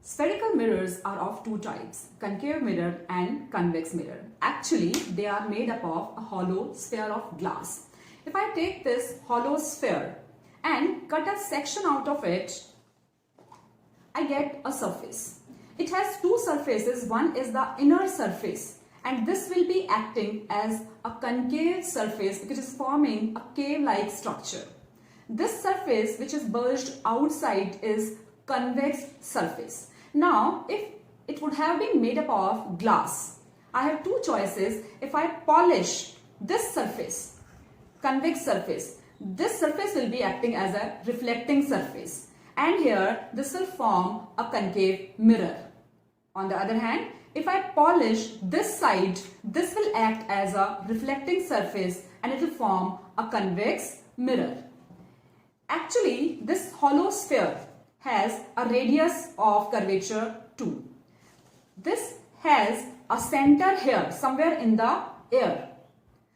Spherical mirrors are of two types, concave mirror and convex mirror. Actually, they are made up of a hollow sphere of glass. If I take this hollow sphere and cut a section out of it, I get a surface. It has two surfaces. One is the inner surface, and this will be acting as a concave surface which is forming a cave-like structure. This surface which is bulged outside is convex surface. Now, if it would have been made up of glass, I have two choices. If I polish this surface, convex surface, this surface will be acting as a reflecting surface, and here this will form a concave mirror. On the other hand, if I polish this side, this will act as a reflecting surface and it will form a convex mirror. Actually, this hollow sphere has a radius of curvature 2. This has a center here, somewhere in the air.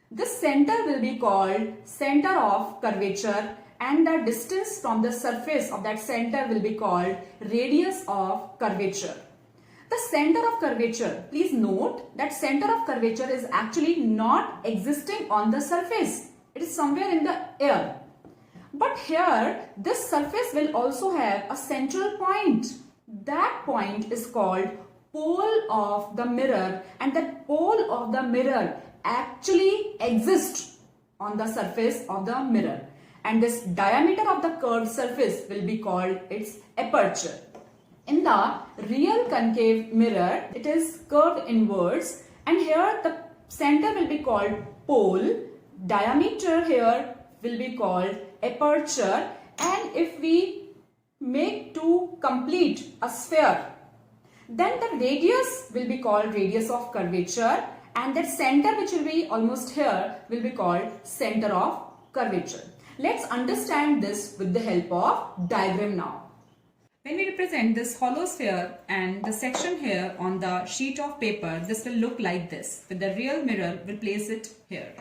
This center will be called center of curvature, and the distance from the surface of that center will be called radius of curvature. The center of curvature, please note that center of curvature is actually not existing on the surface. It is somewhere in the air. But here, this surface will also have a central point. That point is called pole of the mirror, and that pole of the mirror actually exists on the surface of the mirror. And this diameter of the curved surface will be called its aperture. In the real concave mirror, it is curved inwards, and here the center will be called pole, diameter here will be called aperture, and if we make to complete a sphere, then the radius will be called radius of curvature, and that center which will be almost here will be called center of curvature. Let's understand this with the help of diagram now. When we represent this hollow sphere and the section here on the sheet of paper, this will look like this. With the real mirror, we'll place it here.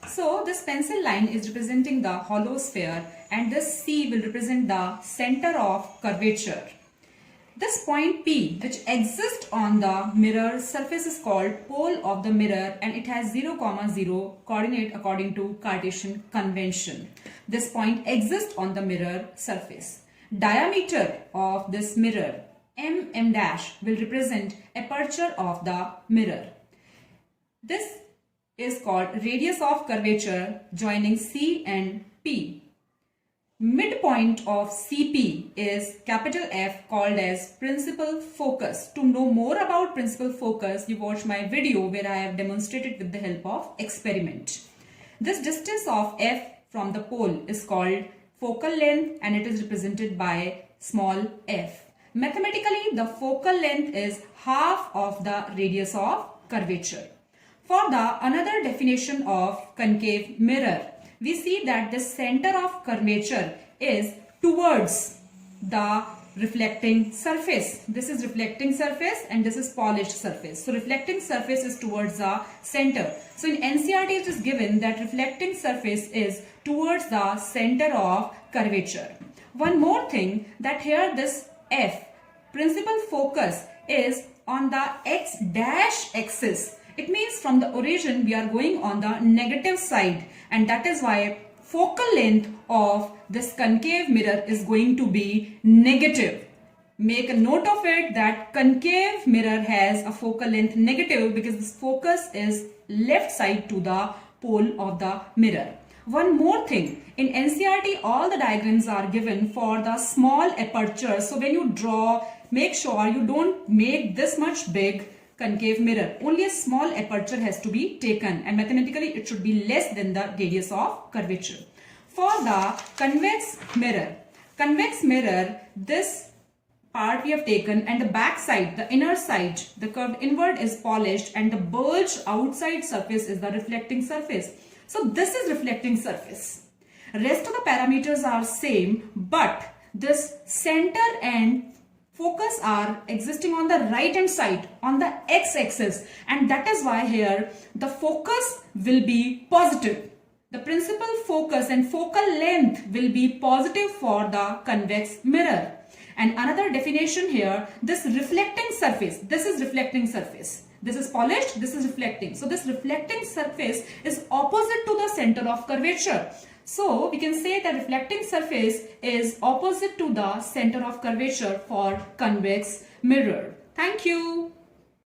So this pencil line is representing the hollow sphere, and this C will represent the center of curvature. This point P, which exists on the mirror surface, is called pole of the mirror, and it has 0, 0 coordinate according to Cartesian convention. This point exists on the mirror surface. Diameter of this mirror, M dash, will represent aperture of the mirror. This is called radius of curvature joining C and P. Midpoint of CP is capital F, called as principal focus. To know more about principal focus, you watch my video where I have demonstrated with the help of experiment. This distance of F from the pole is called focal length, and it is represented by small f. Mathematically, the focal length is half of the radius of curvature. For the another definition of concave mirror, we see that the center of curvature is towards the reflecting surface. This is reflecting surface and this is polished surface. So reflecting surface is towards the center. So in NCERT it is given that reflecting surface is towards the center of curvature. One more thing, that here this F, principal focus, is on the x dash axis. It means from the origin we are going on the negative side, and that is why focal length of this concave mirror is going to be negative. Make a note of it that concave mirror has a focal length negative because this focus is left side to the pole of the mirror. One more thing, in NCERT all the diagrams are given for the small aperture. So when you draw, make sure you don't make this much big concave mirror. Only a small aperture has to be taken, and mathematically it should be less than the radius of curvature. For the convex mirror, this part we have taken, and the back side, the inner side, the curved inward is polished, and the bulged outside surface is the reflecting surface. So this is reflecting surface. Rest of the parameters are same, but this center and focus are existing on the right hand side on the x-axis, and that is why here the focus will be positive. The principal focus and focal length will be positive for the convex mirror. And another definition here, this reflecting surface, this is reflecting surface. This is polished, this is reflecting. So this reflecting surface is opposite to the center of curvature. So we can say that reflecting surface is opposite to the center of curvature for convex mirror. Thank you.